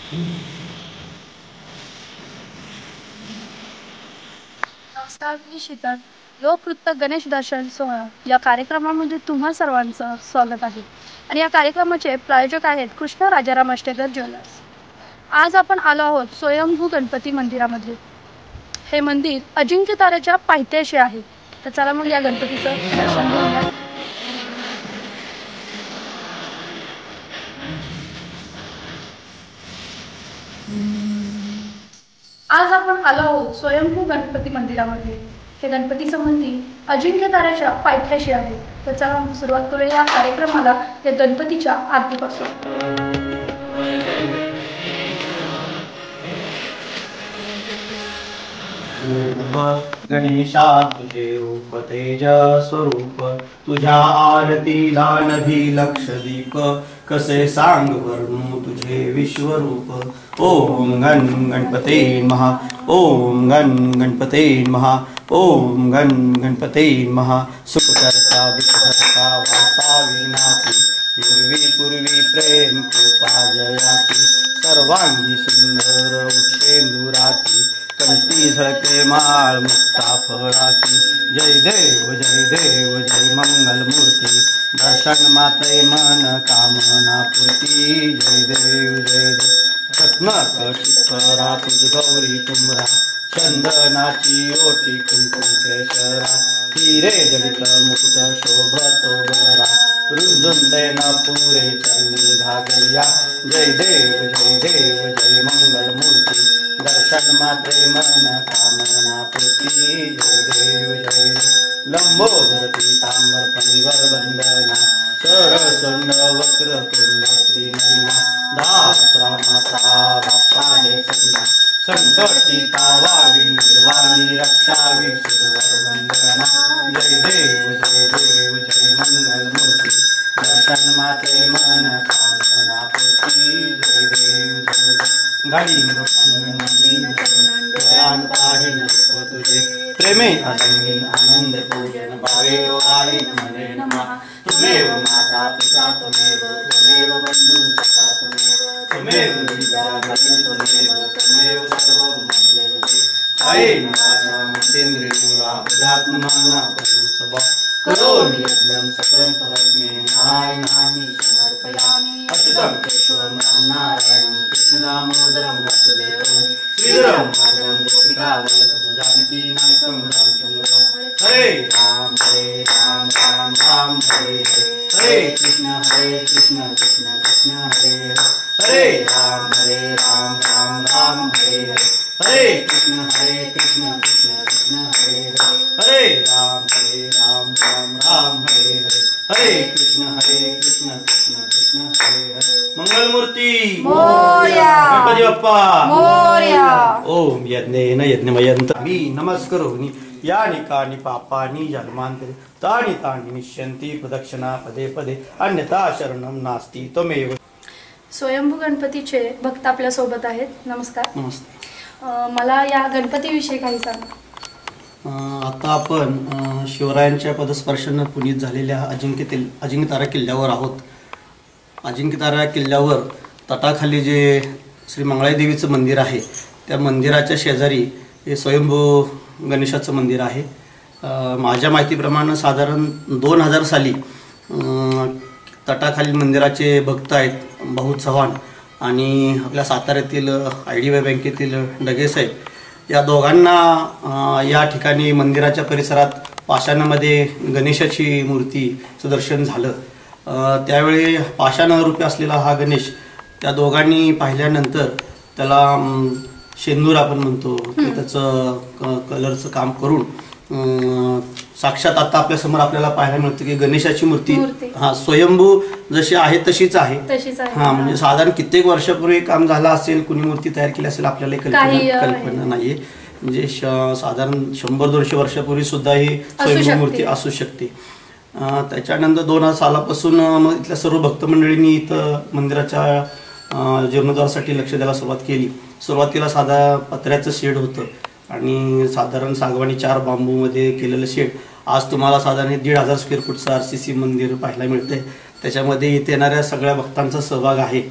नमस्कार, मी शीतल. लोकवृत्त गणेश दर्शन सोहळा या कार्यक्रमामध्ये तुम्हा सर्वांचं स्वागत आहे. आणि या कार्यक्रमाचे प्रायोजक आहेत कृष्ण राजाराम अष्टेकर ज्वेलर्स. आज आपण आलो आहोत स्वयंभू गणपती मंदिरामध्ये. हे मंदिर अजिंक्य ताऱ्याच्या पायथ्याशी आहे. तर चला मग या गणपतीचं दर्शन घेऊया. आज आपण आलो आहोत स्वयंभू गणपती मंदिरामध्ये. हे गणपतीचं मंदिर अजिंक्य ताऱ्याच्या पायथ्याशी आहे. तर चला मग सुरुवात करूया या कार्यक्रमाला या गणपतीच्या आरतीपासून. गणेशा तुझे रूप तेज स्वरूप, तुझ्या आरतीला नभी लक्ष दीप, कसे सांग वर्णू तुझे विश्वरूप. ओम गण गणपते महा, ओम गण गणपते महा, ओम गण गणपते महा. सुखकर्ता विघ्नहर्ता वार्ता विघ्नाची, पूर्वी प्रेम कृपा जयाची, सर्वांगी सुंदर उच्छेंदुराची, कंठी झळके माळ मुक्ता फळाची. जय देव जय देव जय मंगल मूर्ती, दर्शन मात्रे मन कामना पूर्ती. जय देव जय देव. रत्नाक शिखरा तुझ गौरी तुमरा, चंदनाची ओटी कुंकुम केशरा, हिरे जडित मुकुट शोभतो बरा, रुंजून तेना पुरे चरणी घागरिया. जय देव जय मंगल मूर्ती, दर्शन मात्रे मन कामना पूर्ती. जय देव जय देव. लंबोदर पीतांबर परिवर वंदना, सरसुंड वक्र तुंड त्रिनयना, दात्रा माता बाप्पा हे सन्ना, संकटी पावावी निर्वाणी रक्षावी शिरवर वंदना. जय देव जय मंगल मूर्ती, दर्शन मात्रे मन कामना पूर्ती. जय देव जय देव. गाडी तुझे प्रेमे अरंगीन आनंद पूजन भावे वाळी मने नमः. तुमेव माता पिता तुमेव बंधू सखा तुमेव विद्याधरी तुमेव सर्व मंगल दे. कायेन वाचा मनसेंद्रिया बुद्धात्मना प्रभुसभा, करोमि यज्ञं सकलं परस्मै नारायणाय समर्पयामि. अच्युतं केशवं राम नारायणं कृष्ण दामोदरं वासुदेवं, श्रीधरं माधवं गोपिका वल्लभं जानकी नायकं रामचंद्रं. हरे राम राम राम हरे हरे, हरे कृष्ण कृष्ण कृष्ण हरे हरे, हरे राम राम राम हरे हरे, हरे कृष्ण कृष्ण कृष्ण हरे हरे, हरे राम राम हरे हरे, हरे कृष्ण कृष्ण कृष्ण हरे हरे. मंगलमूर्ती मोरया. गणपती बाप्पा मोरया. ओम यज्ञेन यज्ञमयंत मी नमस्करोमि यानि कानि पापानि जन्मांतरे तानि तानि निश्यन्ति प्रदक्षिणा पदे पदे अन्यथा शरणं नास्ति त्वमेव. स्वयंभू गणपतीचे भक्त आपल्या सोबत आहेत. नमस्कार. नमस्ते. मला या गणपतीविषयी काही सांगा. आता आपण शिवरायांच्या पदस्पर्शानं पुनीत झालेल्या अजिंक्य तारा किल्ल्यावर आहोत. अजिंक्य तारा किल्ल्यावर तटाखाली जे श्री मंगळाई देवीचं मंदिर आहे, त्या मंदिराच्या शेजारी हे स्वयंभू गणेशाचं मंदिर आहे. माझ्या माहितीप्रमाणे साधारण 2000 साली तटाखालील मंदिराचे भक्त आहेत भाऊ चव्हाण आणि आपल्या साताऱ्यातील IDBI बँकेतील डगे साहेब, या दोघांना या ठिकाणी मंदिराच्या परिसरात पाषाणामध्ये गणेशाची मूर्तीचं दर्शन झालं. त्यावेळी पाषाणरूपी असलेला हा गणेश त्या दोघांनी पाहिल्यानंतर त्याला शेंदूर आपण म्हणतो त्याचं कलरचं काम करून साक्षात आता आपल्या समोर आपल्याला पाहायला मिळतं की गणेशाची मूर्ती हा स्वयंभू जशी आहे तशीच आहे. हा म्हणजे साधारण कित्येक वर्षापूर्वी काम झालं असेल, कुणी मूर्ती तयार केली असेल आपल्याला कल्पना नाहीये. म्हणजे साधारण 100-200 वर्षापूर्वी सुद्धा ही स्वयंभू मूर्ती असू शकते. त्याच्यानंतर 2000 सालापासून मग इथल्या सर्व भक्त मंडळींनी इथं मंदिराच्या जीर्णोद्धारासाठी लक्ष द्यायला सुरुवात केली. सुरुवातीला साधा पत्र्याचं शेड होतं आणि साधारण सागवानी 4 बांबूमध्ये केलेलं शेड. आज तुम्हाला साधारण 1500 स्क्वेअर फूटचं RCC मंदिर पाहायला मिळतंय. त्याच्यामध्ये इथे येणाऱ्या सगळ्या भक्तांचा सहभाग आहे.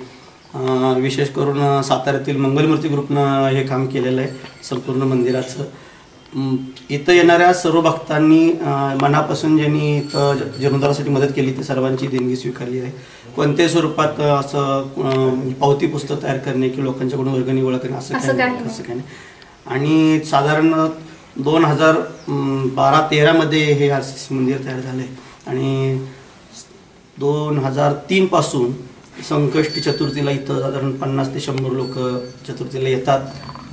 विशेष करून साताऱ्यातील मंगलमूर्ती ग्रुपनं हे काम केलेलं आहे संपूर्ण मंदिराचं. इथं येणाऱ्या सर्व भक्तांनी मनापासून ज्यांनी इथं जीर्णोद्धारासाठी मदत केली ते सर्वांची देणगी स्वीकारली आहे. कोणत्याही स्वरूपात असं पावती पुस्तक तयार करणे किंवा लोकांच्याकडून वर्गणी गोळा करणे असं काही नाही. आणि साधारण 2012-13 मध्ये हे RCC मंदिर तयार झालं आहे आणि 2003 पासून संकष्टी चतुर्थीला इथं साधारण 50 ते 100 लोक चतुर्थीला येतात.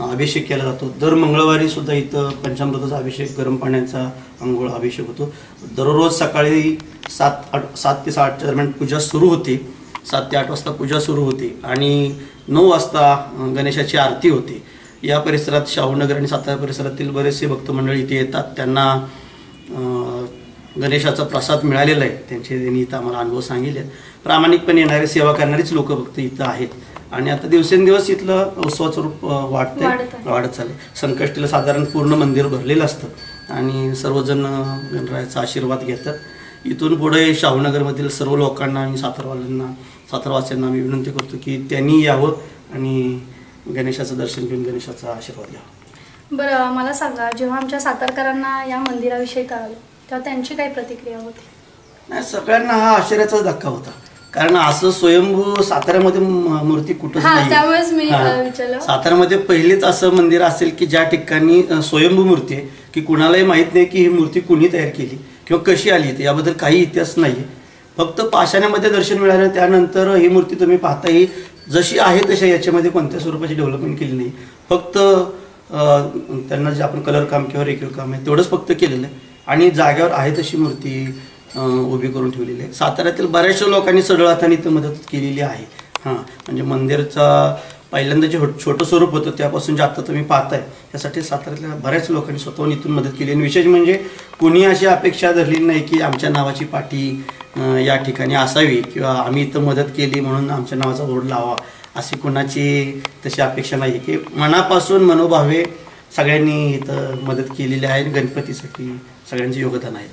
अभिषेक केला जातो. दर मंगळवारी सुद्धा इथं पंचामृताचा अभिषेक, गरम पाण्याचा अंघोळ अभिषेक होतो. दररोज सकाळी 7 ते 8 दरम्यान पूजा सुरू होते. 7 ते 8 वाजता पूजा सुरू होते आणि 9 वाजता गणेशाची आरती होते. या परिसरात शाहूनगर आणि सातारा परिसरातील बरेचसे भक्त मंडळी इथे येतात. त्यांना गणेशाचा प्रसाद मिळालेला आहे. त्यांनी इथं आम्हाला अनुभव सांगितले. प्रामाणिकपणे येणारे सेवा करणारीच लोक भक्त इथं आहेत आणि आता दिवसेंदिवस इथलं उत्सवाचं रूप वाढत चालले. संकष्टीला साधारण पूर्ण मंदिर भरलेलं असतं आणि सर्वजण गणरायाचा आशीर्वाद घेतात. इथून पुढे शाहूनगरमधील सर्व लोकांना आणि सातारवासियांना आम्ही विनंती करतो की त्यांनी यावं आणि गणेशाचं दर्शन घेऊन गणेशाचा आशीर्वाद घ्यावा. बरं, मला सांगा, जेव्हा आमच्या सातारकरांना या मंदिराविषयी कळालं तेव्हा त्यांची काय प्रतिक्रिया होती? नाही, सगळ्यांना हा आश्चर्याचाच धक्का होता. कारण असं स्वयंभू साताऱ्यामध्ये मूर्ती कुठंच नाही. त्यामुळेच मी विचारलं. साताऱ्यामध्ये पहिलेच असं मंदिर असेल की ज्या ठिकाणी स्वयंभू मूर्ती आहे की कुणालाही माहीत नाही की ही मूर्ती कुणी तयार केली किंवा कशी आली, याबद्दल काही इतिहास नाही. फक्त पाषाणामध्ये दर्शन मिळालं. त्यानंतर ही मूर्ती तुम्ही पाहता, ही जशी आहे तशा याच्यामध्ये कोणत्या स्वरूपाची डेव्हलपमेंट केली नाही. फक्त त्यांना जे आपण कलर काम किंवा रेखीव काम आहे तेवढंच फक्त केलेलं आहे आणि जागेवर आहे तशी मूर्ती उभी करून ठेवलेली आहे. साताऱ्यातील बऱ्याचशा लोकांनी सढळ हाताने इथं मदत केलेली आहे. म्हणजे मंदिरचा पहिल्यांदा जे छोटं स्वरूप होतं त्यापासून जे आता तुम्ही पाहताय त्यासाठी साताऱ्यातल्या बऱ्याच लोकांनी स्वतःहून इथून मदत केली. आणि विशेष म्हणजे कुणी अशी अपेक्षा धरली नाही की आमच्या नावाची पाटी या ठिकाणी असावी किंवा आम्ही इथं मदत केली म्हणून आमच्या नावाचा बोर्ड लावा, अशी कुणाची तशी अपेक्षा नाही. की मनापासून मनोभावे सगळ्यांनी इथं मदत केलेली आहे. गणपतीसाठी सगळ्यांचे योगदान आहे.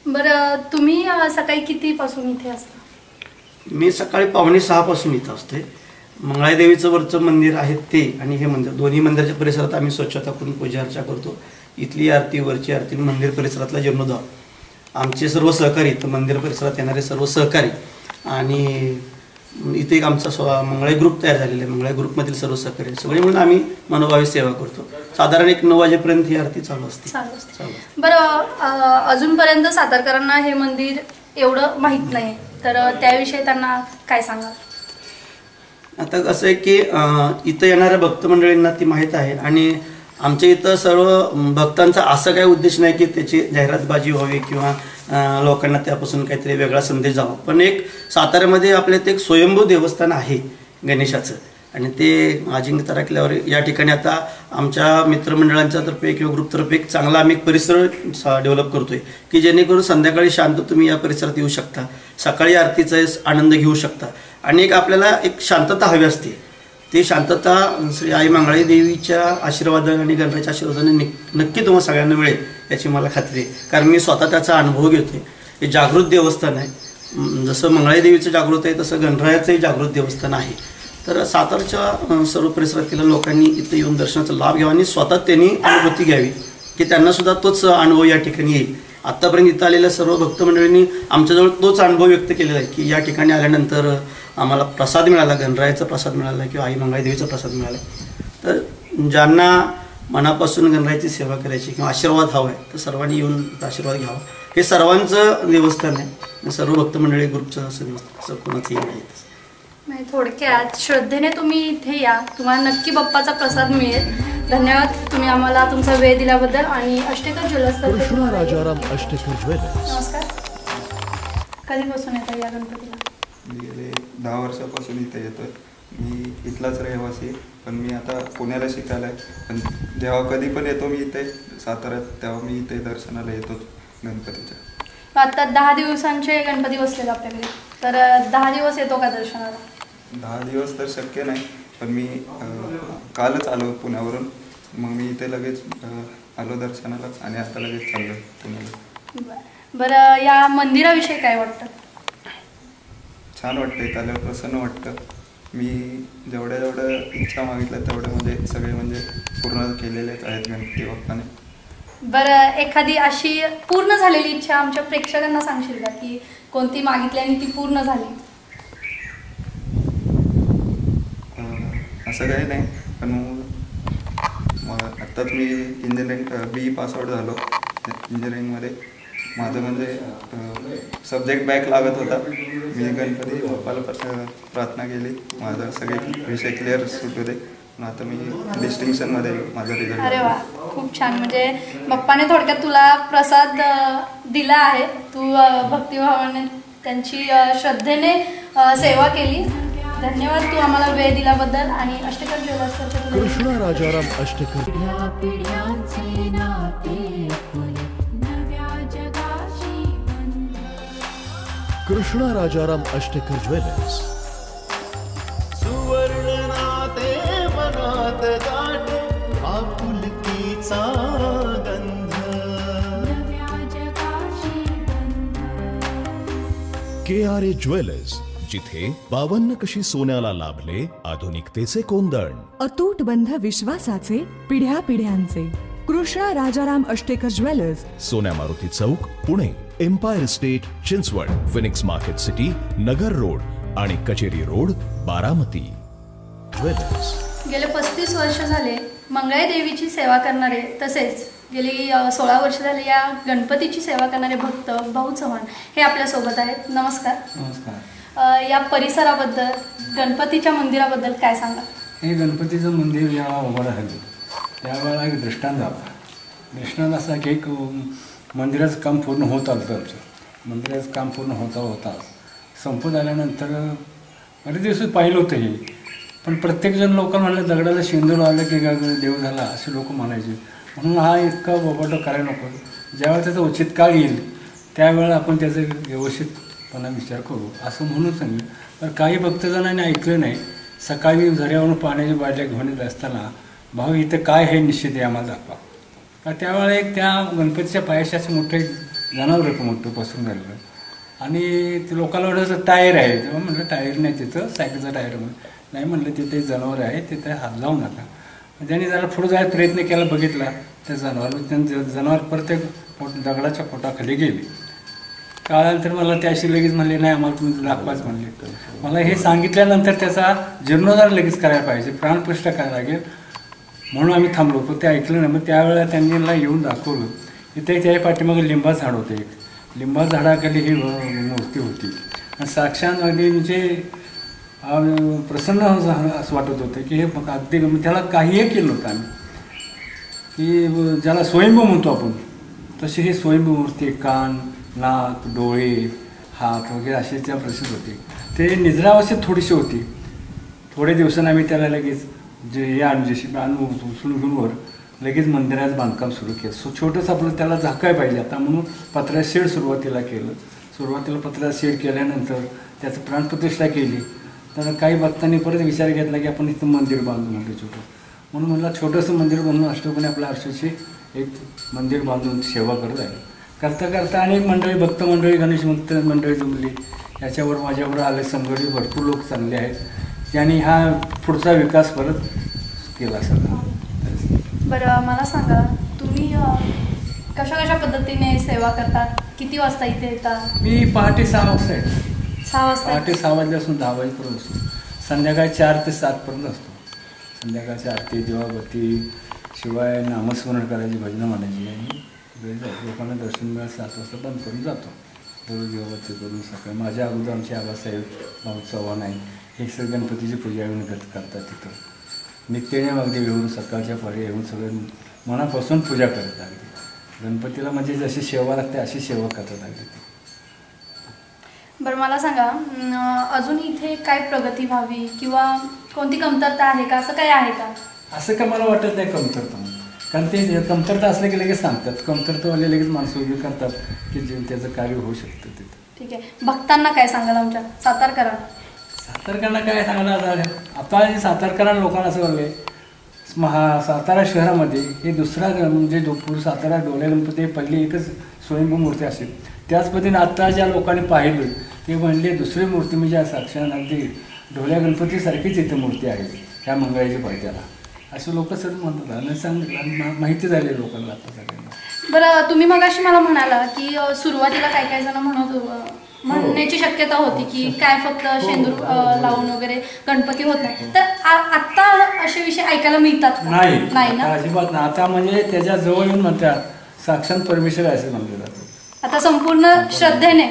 बरं, तुम्ही सकाळी कितीपासून इथे असता? मी सकाळी 5:45 पासून इथं असते. मंगळादेवीचं वरचं मंदिर आहे ते आणि हे मंदिर, दोन्ही मंदिराच्या परिसरात आम्ही स्वच्छता करून पूजा अर्चा करतो. इथली आरती, वरची आरती, मंदिर परिसरातला जीर्णोद्धार, आमचे सर्व सहकारी, इथं मंदिर परिसरात येणारे सर्व सहकारी आणि इथे एक आमचा मंगळाई ग्रुप तयार झालेला आहे. मंगळाई ग्रुपमधील सर्व सहकारी सगळे म्हणून आम्ही मनोभावे सेवा करतो. साधारण एक 9 वाजेपर्यंत ही आरती चालू असते. बरं, अजूनपर्यंत सातारकरांना हे मंदिर एवढं माहीत नाही, तर त्याविषयी त्यांना काय सांगाल? आता कसं आहे की इथं येणाऱ्या भक्त मंडळींना ती माहीत आहे आणि आमच्या इथं सर्व भक्तांचा असा काही उद्देश नाही की त्याची जाहिरातबाजी व्हावी किंवा लोकांना त्यापासून काहीतरी वेगळा संदेश जावा. पण एक साताऱ्यामध्ये आपल्यात एक स्वयंभू देवस्थान आहे गणेशाचं आणि ते अजिंक्य तारकल्यावर या ठिकाणी आता आमच्या मित्रमंडळांच्या तर्फे किंवा ग्रुपतर्फे एक चांगला आम्ही एक परिसर डेव्हलप करतोय की जेणेकरून संध्याकाळी शांत तुम्ही या परिसरात येऊ शकता, सकाळी आरतीचा आनंद घेऊ शकता आणि एक आपल्याला एक शांतता हवी असते. ती शांतता श्री आई मंगळाई देवीच्या आशीर्वादाने आणि गणरायाच्या आशीर्वादाने नक्की तुम्हाला सगळ्यांना मिळेल याची मला खात्री आहे. कारण मी स्वतः त्याचा अनुभव घेतोय. हे जागृत देवस्थान आहे. जसं मंगळाई देवीचं जागृत आहे तसं गणरायाचंही जागृत देवस्थान आहे. तर सातारच्या सर्व परिसरातील लोकांनी इथं येऊन दर्शनाचा लाभ घ्यावा आणि स्वतः त्यांनी अनुभूती घ्यावी की त्यांना सुद्धा तोच अनुभव या ठिकाणी येईल. आत्तापर्यंत इथं आलेल्या सर्व भक्त मंडळींनी आमच्याजवळ तोच अनुभव व्यक्त केलेला आहे की या ठिकाणी आल्यानंतर आम्हाला प्रसाद मिळाला, गणरायाचा प्रसाद मिळाला किंवा आई मंगळाई देवीचा प्रसाद मिळाला. तर ज्यांना मनापासून गणरायाची सेवा करायची किंवा आशीर्वाद हवा आहे तर सर्वांनी येऊन आशीर्वाद घ्यावा. हे सर्वांचं देवस्थान आहे. सर्व भक्त मंडळी ग्रुपचं असं देवस्थान, असं कोणाचंही नाही. थोडक्यात श्रद्धेने तुम्ही इथे या, तुम्हाला नक्की बाप्पाचा प्रसाद मिळेल. धन्यवाद तुम्ही आम्हाला तुमचा वेळ दिल्याबद्दल. आणि अष्टेकर ज्वेलर्स, नमस्कार. कधीपासून येतात या गणपतीला? गेले 10 वर्षापासून इथे येतोय. मी इथलाच रहिवासी, पण मी आता पुण्याला शिकायला आहे. पण जेव्हा कधी पण येतो मी इथे साताऱ्यात तेव्हा मी इथे दर्शनाला येतो गणपतीच्या. आता 10 दिवसांचे गणपती बसलेत आपल्याकडे, तर 10 दिवस येतो का दर्शनाला? 10 दिवस तर शक्य नाही, पण मी कालच आलो पुण्यावरून. मग मी इथे लगेच आलो दर्शनाला आणि आता लगेच चाललो पुण्याला. बरं, या मंदिराविषयी काय वाटतं? छान वाटतं, इथं आल्यावर प्रसन्न वाटतं. मी जेवढ्या इच्छा मागितल्या तेवढ्या म्हणजे सगळे म्हणजे पूर्ण केलेलेच आहेत गणपती बाप्पाने. बरं, एखादी अशी पूर्ण झालेली इच्छा आमच्या प्रेक्षकांना सांगशील का, की कोणती मागितली आणि ती पूर्ण झाली? असं काही नाही, पण मग आत्ताच मी इंजिनिअरिंग BE पासआउट झालो. इंजिनिअरिंगमध्ये माझं म्हणजे सब्जेक्ट बॅक लागत होता. मी गणपती बाप्पाला प्रार्थना केली माझा सगळे विषय क्लिअर सुटू दे. आता मी डिस्टिंक्शनमध्ये माझा रिझल्ट. अरे वा, खूप छान. म्हणजे बाप्पाने थोडक्यात तुला प्रसाद दिला आहे. तू भक्तिभावाने त्यांची श्रद्धेने सेवा केली. धन्यवाद तू आम्हाला वेळ दिल्याबद्दल. आणि अष्टकर ज्वेलर्सच्या कृष्णा राजाराम अष्टकर कृष्णा राजाराम अष्टकर ज्वेलर्स. सुवर्ण नाते मनात गाठे आपुलकीचा गंध KRA ज्वेलर्स, जिथे 52 कशी सोन्याला लाभले आधुनिकतेचे कोंदण. अतूट बंध विश्वासाचे पिढ्या पिढ्यांचे. Krishna Rajaram Ashtekar jewellers, Sonya Maruti Chowk, Pune. Empire State, Chinchwad. Phoenix Market City, Nagar Road आणि कचेरी रोड, बारामती. ज्वेलर्स. गेले 35 वर्ष झाले मंगळाई देवीची सेवा करणारे, तसेच गेली 16 वर्ष झाली या गणपतीची सेवा करणारे भक्त भाऊ चव्हाण हे आपल्यासोबत आहेत. नमस्कार. नमस्कार. या परिसराबद्दल, गणपतीच्या मंदिराबद्दल काय सांगा? हे गणपतीचं मंदिर जेव्हा उभं राहिलं त्यावेळेला एक दृष्टांत आला. दृष्टांत असा की एक मंदिराचं काम पूर्ण होत आलं होतं. आमचं मंदिराचं काम पूर्ण होता संपत आल्यानंतर बरेच दिवस पाहिलं होतं हे. पण प्रत्येकजण लोक म्हणलं दगडाला शेंदूर आलं की देव झाला असे लोक म्हणायचे. म्हणून हा इतका बोबाटो करायला नको. ज्यावेळेला त्याचा उचित काळ येईल त्यावेळेला आपण त्याचा व्यवस्थितपणा विचार करू असं म्हणून सांगितलं. तर काही भक्तजणांनी ऐकलं नाही. सकाळी झऱ्यावरून पाण्याची बाटल्या घेऊन येत असताना भाऊ इथं काय हे निश्चित आहे आम्हाला दाखवा. तर त्यावेळेला एक त्या गणपतीच्या पायाशी असं मोठं एक जनावर होतं मोठं पसरून झालेलं. आणि ते लोकांना वाटायचं टायर आहे. तेव्हा म्हटलं टायर नाही तिथं, सायकलचा टायर म्हणून. नाही म्हटलं तिथे जनावर आहे, तिथे हात लावू नका. त्यांनी जरा पुढे जायचा प्रयत्न केला, बघितला त्या जनावर परत एक दगडाच्या पोटाखाली गेले. काळानंतर मला त्याशी लगेच म्हणले नाही आम्हाला तुम्ही दाखवाच म्हणले. मला हे सांगितल्यानंतर त्याचा जीर्णोद्धार लगेच करायला पाहिजे, प्राणप्रतिष्ठा करायला लागेल म्हणून आम्ही थांबलो. पण ते ऐकलं नाही. मग त्यावेळेला त्यांनी मला येऊन दाखवलं. इथे त्या पाठीमागे लिंबा झाड होते. एक लिंबा झाडाखाली ही मूर्ती होती. आणि साक्षात अगदी म्हणजे प्रसन्न असं वाटत होतं की हे अगदी त्याला काहीही केलं होतं आम्ही, की ज्याला स्वयंभू म्हणतो आपण तशी ही स्वयंभू मूर्ती. कान, नाक, डोळे, हात वगैरे असे त्या प्रसिद्ध होते. ते निद्रावस्थेत थोडीशी होती. थोड्या दिवसांनी आम्ही त्याला लगेच जशी उचलून घेऊन वर लगेच मंदिराचं बांधकाम सुरू केलं. छोटंसं आपलं त्याला झाकाय पाहिजे आता म्हणून पत्र्याचं शेड सुरुवातीला केलं. सुरुवातीला पत्र्याचं शेड केल्यानंतर त्याचं प्राणप्रतिष्ठा केली. तर काही भक्तांनी परत विचार घेतला की आपण इथं मंदिर बांधू म्हटलं छोटं. म्हणून मला छोटंसं मंदिर बांधून अष्टकोनी आपल्या आरशाची एक मंदिर बांधून सेवा करत आहे. करता करता अनेक मंडळी, भक्त मंडळी, गणेश भक्त मंडळी जमली. याच्यावर माझ्यावर आले संघटित भरपूर लोक चांगले आहेत यांनी हा पुढचा विकास परत केला सगळा. बरं, मला सांगा तुम्ही कशा पद्धतीने सेवा करतात? किती वाजता इथे येतात? मी पहाटे 6 वाजता येतो. 6 वाजता? पहाटे 6 वाजल्यापासून 10 वाजेपर्यंत असतो. संध्याकाळी 4 ते 7 पर्यंत असतो. संध्याकाळची आरती, दिवाबत्ती, शिवाय नामस्मरण करायची, भजनं म्हणायची आणि लोकांना दर्शन मिळालं 7 वाजता बंद करून जातो. दररोज दिवाबत्ती करून सकाळी माझ्या अगोदर आमचे आबासाहेब भाऊ चव्हाण आहे हे सगळं गणपतीची पूजा येऊन करतात. तिथं नित्यने अगदी येऊन सकाळच्या पारी येऊन सगळं मनापासून पूजा करतात. अगदी गणपतीला म्हणजे जशी सेवा लागते अशी सेवा करतात अगदी. बरं, मला सांगा अजून इथे काय प्रगती व्हावी किंवा कोणती कमतरता आहे का, असं काय आहे का? असं का मला वाटत नाही कमतरता म्हणून. कारण ते कमतरता असले की लगेच सांगतात. कमतरतावाले लगेच माणसं उभी करतात की जे त्याचं कार्य होऊ शकतं तिथं. ठीक आहे. भक्तांना काय सांगाल आमच्या सातारकरांना काय सांगायला आता सातारकरांना लोकांना असं वाटलं सातारा शहरामध्ये हे दुसरा म्हणजे सातारा डोले गणपती पहिली एकच स्वयंभू मूर्ती असेल. त्याच पद्धतीने आता ज्या लोकांनी पाहिलं ते म्हणले दुसरी मूर्ती म्हणजे साक्षात अगदी ढोल्या गणपतीसारखीच इथे मूर्ती आहे ह्या मंगळाच्या पडद्याला, असं लोक सर म्हणतात आणि माहिती झाली लोकांना आता सगळ्यांना. बरं, तुम्ही मगाशी मला म्हणाला की सुरुवातीला काही काही जण म्हणण्याची शक्यता होती की काय फक्त शेंदूर लावून वगैरे गणपती होत नाही, तर आता असे विषय ऐकायला मिळतात का? नाही ना, अजिबात नाही. आता म्हणजे त्याच्या जवळ येऊन म्हणतात साक्षात परमेश्वर असे म्हणले जातात. आता संपूर्ण श्रद्धेने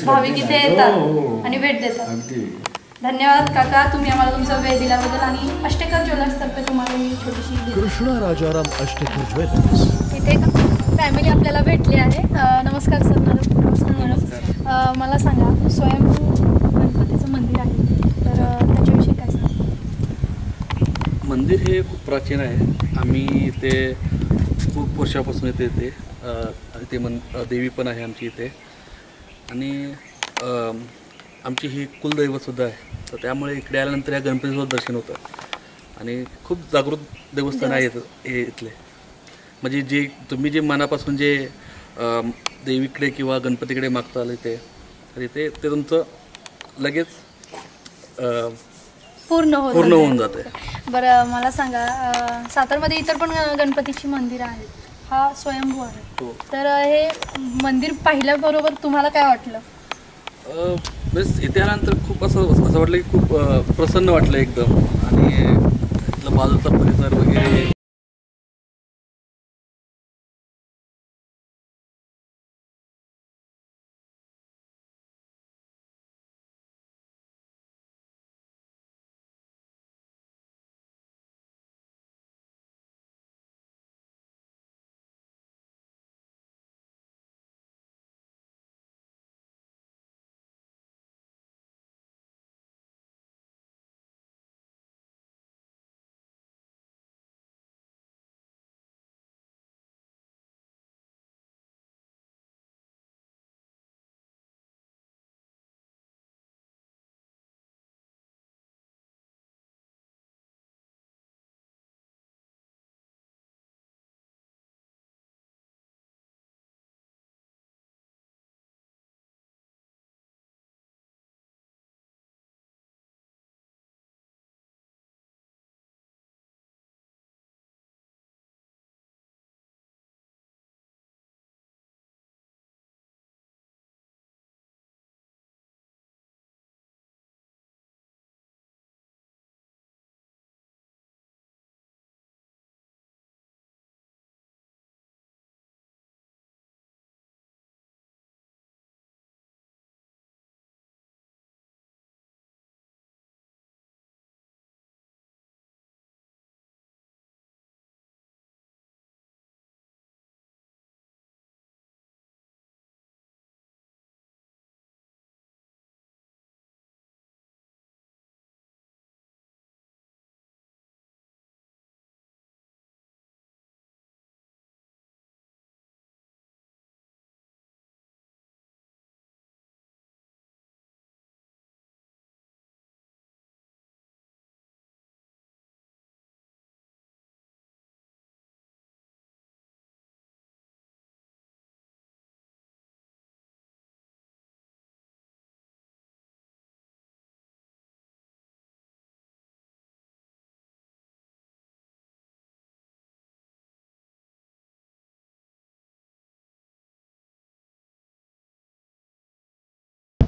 भाविक इथे हो, येतात आणि भेट देतात. अगदी. धन्यवाद काका, तुम्ही आम्हाला तुमचा वेळ दिल्याबद्दल. आणि अष्टेकर ज्वेलर्स तर्फे तुम्हाला ही छोटीशी कृष्णा राजाराम अष्टेकर ज्वेलर्स. इथे एक फॅमिली आपल्याला भेटली आहे. नमस्कार सर. नमस्कार. मला सांगा, स्वयंभू गणपतीचं मंदिर आहे, तर त्याच्याविषयी काय सांगा? मंदिर हे खूप प्राचीन आहे. आम्ही इथे खूप वर्षापासून इथे येते. इथे देवी पण आहे आमची इथे, आणि आमची ही कुलदैवतसुद्धा आहे. तर त्यामुळे इकडे आल्यानंतर या गणपतीचं दर्शन होतं, आणि खूप जागृत देवस्थान आहे हे इथले. म्हणजे जे तुम्ही जे मनापासून जे देवीकडे किंवा गणपतीकडे मागता आलं इथे, तर इथे ते तुमचं लगेच पूर्ण होऊन जाते. बरं, मला सांगा, सातारमध्ये इतर पण गणपतीची मंदिरं आहेत, हा स्वयंभू आहे, तर हे मंदिर पाहिल्याबरोबर तुम्हाला काय वाटलं? बस इथे आल्यानंतर खूप असं वाटलं की खूप प्रसन्न वाटलं एकदम, आणि इथला बाजूचा परिसर वगैरे.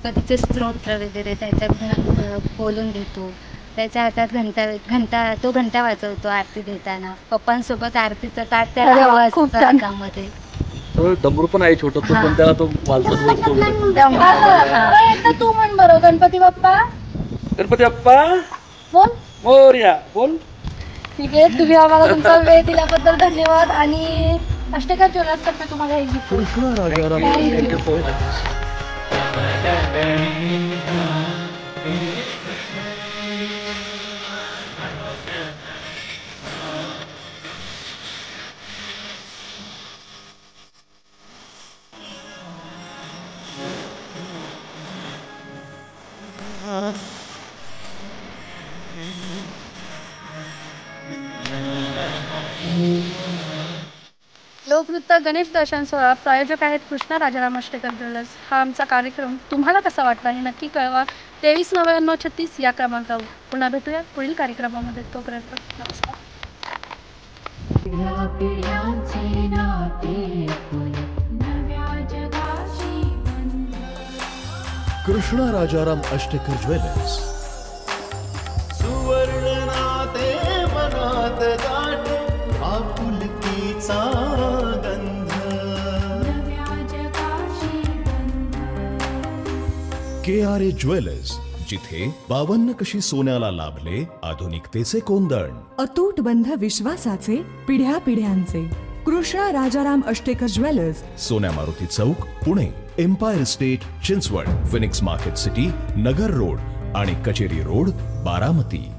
गणपतीचे स्तोत्र वगैरे त्याच्यात बोलून देतो. त्याच्या हातात घंटा तो घंटा वाजवतो आरती देताना. पप्पांसोबत आरतीचा ताट त्याला खूप मध्ये. डमरू पण आहे छोटं, तो पण त्याला तो वाजवतो. तू म्हण बरं, गणपती बाप्पा. गणपती बाप्पा बोल. मोरया बोल. ठीक आहे, तुम्ही आम्हाला तुमचा वेळ दिल्याबद्दल धन्यवाद. आणि अष्टेकर ज्वेलर्स तर्फे तुम्हाला एक गिफ्ट. लोकवृत्त गणेश दर्शन सोहळा प्रायोजक आहेत कृष्णा राजाराम अष्टेकर ज्वेलर्स. हा आमचा कार्यक्रम तुम्हाला कसा वाटला हे नक्की कळवा. 239936 या क्रमांकावर. पुन्हा भेटूया पुढील कार्यक्रमामध्ये. तोपर्यंत नमस्कार. कृष्णा राजाराम अष्टेकर ज्वेलर्स. सुवर्ण नाते मनात दाटे आपुलकीचा गंध. KRA ज्वेलर्स, जिथे 52 कशी सोन्याला लाभले आधुनिकतेचे कोंदण. अतूट बंध विश्वासाचे पिढ्या पिढ्यांचे. Krishna Rajaram Ashtekar jewellers, Sonya Maruti Chowk, Pune. Empire State, Chinchwad. Phoenix Market City, Nagar Road आणि कचेरी रोड, बारामती.